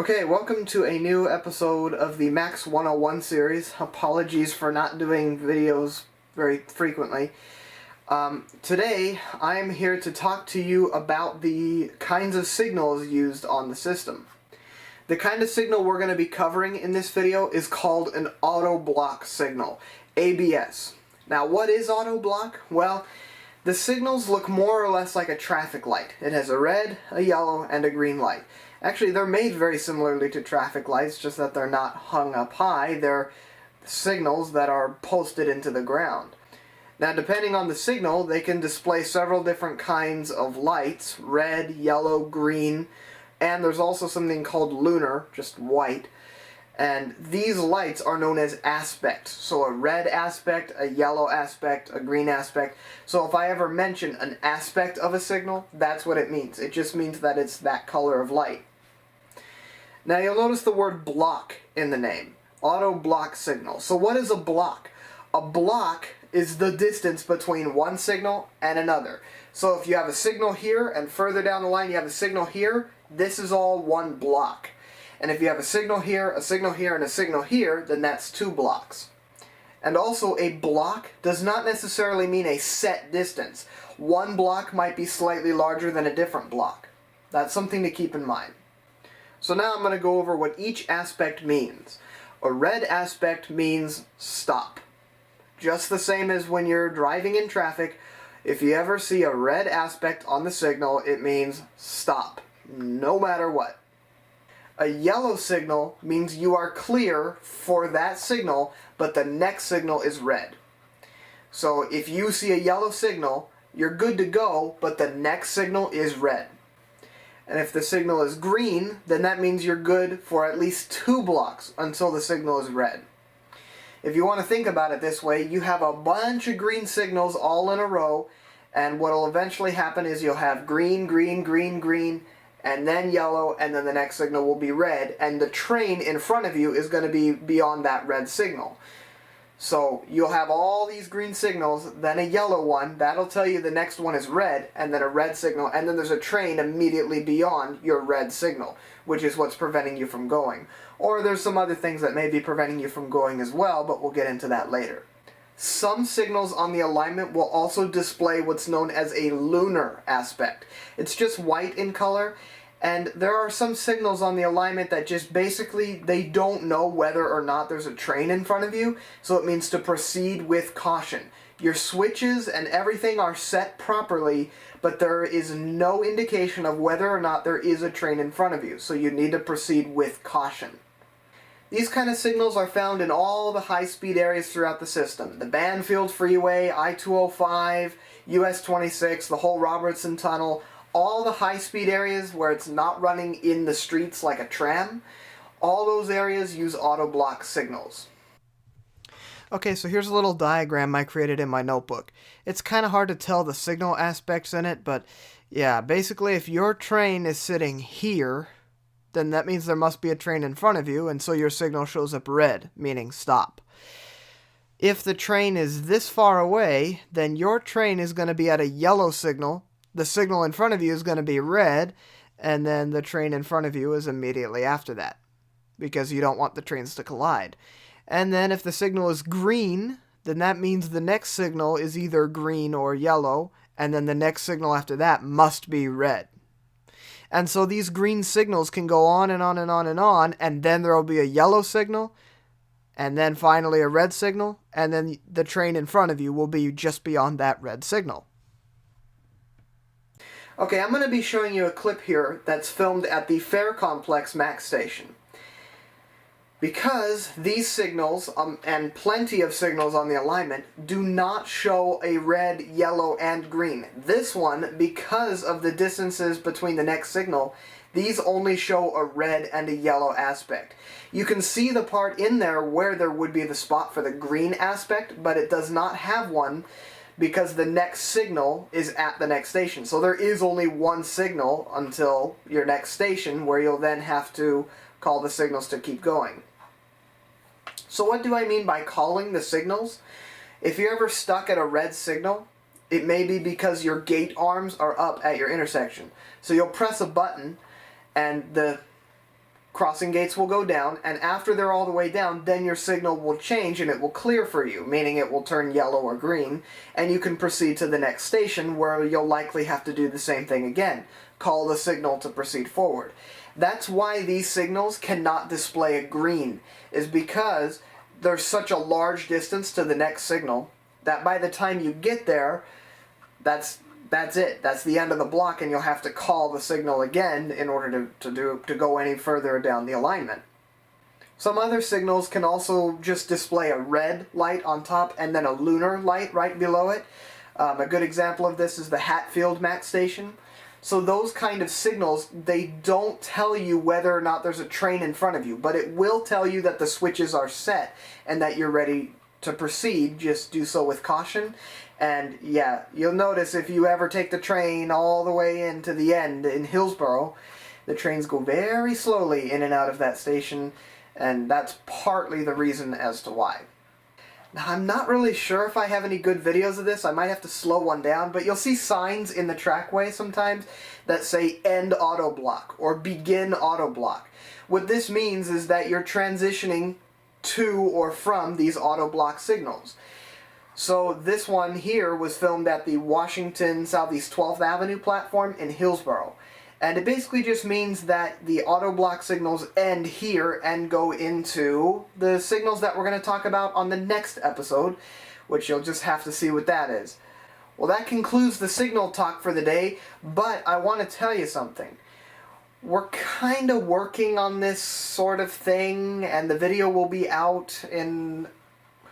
Okay, welcome to a new episode of the MAX101 series. Apologies for not doing videos very frequently. Today, I am here to talk to you about the kinds of signals used on the system. The kind of signal we're going to be covering in this video is called an autoblock signal, ABS. Now, what is autoblock? Well, the signals look more or less like a traffic light. It has a red, a yellow, and a green light. Actually, they're made very similarly to traffic lights, just that they're not hung up high. They're signals that are posted into the ground. Now, depending on the signal, they can display several different kinds of lights: red, yellow, green, and there's also something called Lunar, just white. And these lights are known as aspects. So a red aspect, a yellow aspect, a green aspect. So if I ever mention an aspect of a signal, that's what it means. It just means that it's that color of light. Now you'll notice the word block in the name. Auto block signal. So what is a block? A block is the distance between one signal and another. So if you have a signal here and further down the line you have a signal here, this is all one block. And if you have a signal here, and a signal here, then that's two blocks. And also, a block does not necessarily mean a set distance. One block might be slightly larger than a different block. That's something to keep in mind. So now I'm going to go over what each aspect means. A red aspect means stop. Just the same as when you're driving in traffic, if you ever see a red aspect on the signal, it means stop, no matter what. A yellow signal means you are clear for that signal, but the next signal is red. So if you see a yellow signal, you're good to go, but the next signal is red. And if the signal is green, then that means you're good for at least two blocks until the signal is red. If you want to think about it this way, you have a bunch of green signals all in a row, and what will eventually happen is you'll have green, green, green, green, and then yellow, and then the next signal will be red, and the train in front of you is going to be beyond that red signal. So you'll have all these green signals, then a yellow one, that'll tell you the next one is red, and then a red signal, and then there's a train immediately beyond your red signal, which is what's preventing you from going. Or there's some other things that may be preventing you from going as well, but we'll get into that later. Some signals on the alignment will also display what's known as a lunar aspect. It's just white in color, and there are some signals on the alignment that just basically, they don't know whether or not there's a train in front of you, so it means to proceed with caution. Your switches and everything are set properly, but there is no indication of whether or not there is a train in front of you, so you need to proceed with caution. These kind of signals are found in all the high-speed areas throughout the system. The Banfield Freeway, I-205, US 26, the whole Robertson Tunnel, all the high-speed areas where it's not running in the streets like a tram, all those areas use auto-block signals. Okay, so here's a little diagram I created in my notebook. It's kind of hard to tell the signal aspects in it, but yeah, basically if your train is sitting here, then that means there must be a train in front of you, and so your signal shows up red, meaning stop. If the train is this far away, then your train is going to be at a yellow signal, the signal in front of you is going to be red, and then the train in front of you is immediately after that, because you don't want the trains to collide. And then if the signal is green, then that means the next signal is either green or yellow, and then the next signal after that must be red. And so these green signals can go on and on and on and on, and then there will be a yellow signal, and then finally a red signal, and then the train in front of you will be just beyond that red signal. Okay, I'm going to be showing you a clip here that's filmed at the Fair Complex MAX station. Because these signals, and plenty of signals on the alignment, do not show a red, yellow, and green. This one, because of the distances between the next signal, these only show a red and a yellow aspect. You can see the part in there where there would be the spot for the green aspect, but it does not have one because the next signal is at the next station. So there is only one signal until your next station, where you'll then have to call the signals to keep going. So what do I mean by calling the signals? If you're ever stuck at a red signal, it may be because your gate arms are up at your intersection. So you'll press a button and the crossing gates will go down, and after they're all the way down, then your signal will change and it will clear for you, meaning it will turn yellow or green, and you can proceed to the next station where you'll likely have to do the same thing again. Call the signal to proceed forward. That's why these signals cannot display a green, is because there's such a large distance to the next signal that by the time you get there, that's it. That's the end of the block, and you'll have to call the signal again in order to go any further down the alignment. Some other signals can also just display a red light on top and then a lunar light right below it. A good example of this is the Hatfield MAX station. So those kind of signals, they don't tell you whether or not there's a train in front of you, but it will tell you that the switches are set and that you're ready to proceed. Just do so with caution. And yeah, you'll notice if you ever take the train all the way into the end in Hillsborough, the trains go very slowly in and out of that station, and that's partly the reason as to why. Now, I'm not really sure if I have any good videos of this. I might have to slow one down, but you'll see signs in the trackway sometimes that say end auto block or begin auto block. What this means is that you're transitioning to or from these auto block signals. So this one here was filmed at the Washington Southeast 12th Avenue platform in Hillsborough. And it basically just means that the auto block signals end here and go into the signals that we're going to talk about on the next episode, which you'll just have to see what that is. Well, that concludes the signal talk for the day, but I want to tell you something. We're kind of working on this sort of thing, and the video will be out in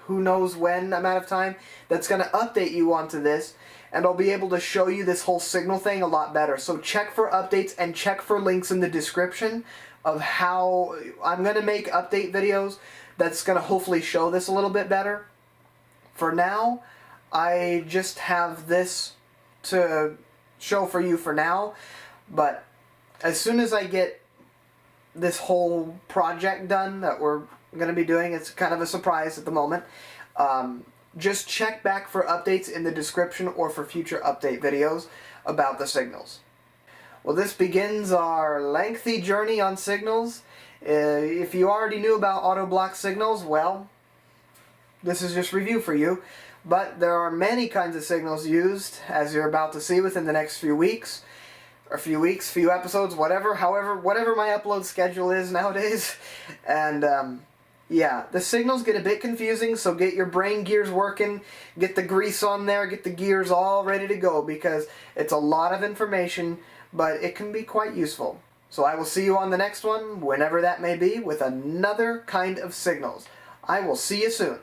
who knows when amount of time that's going to update you onto this, and I'll be able to show you this whole signal thing a lot better. So check for updates and check for links in the description of how I'm going to make update videos that's going to hopefully show this a little bit better. For now, I just have this to show for you for now, but as soon as I get this whole project done that we're going to be doing, it's kind of a surprise at the moment, just check back for updates in the description or for future update videos about the signals. Well, this begins our lengthy journey on signals. If you already knew about auto block signals, well, this is just review for you. But there are many kinds of signals used, as you're about to see within the next few weeks. Or few episodes, whatever my upload schedule is nowadays. And yeah, the signals get a bit confusing, so get your brain gears working, get the grease on there, get the gears all ready to go, because it's a lot of information, but it can be quite useful. So I will see you on the next one, whenever that may be, with another kind of signals. I will see you soon.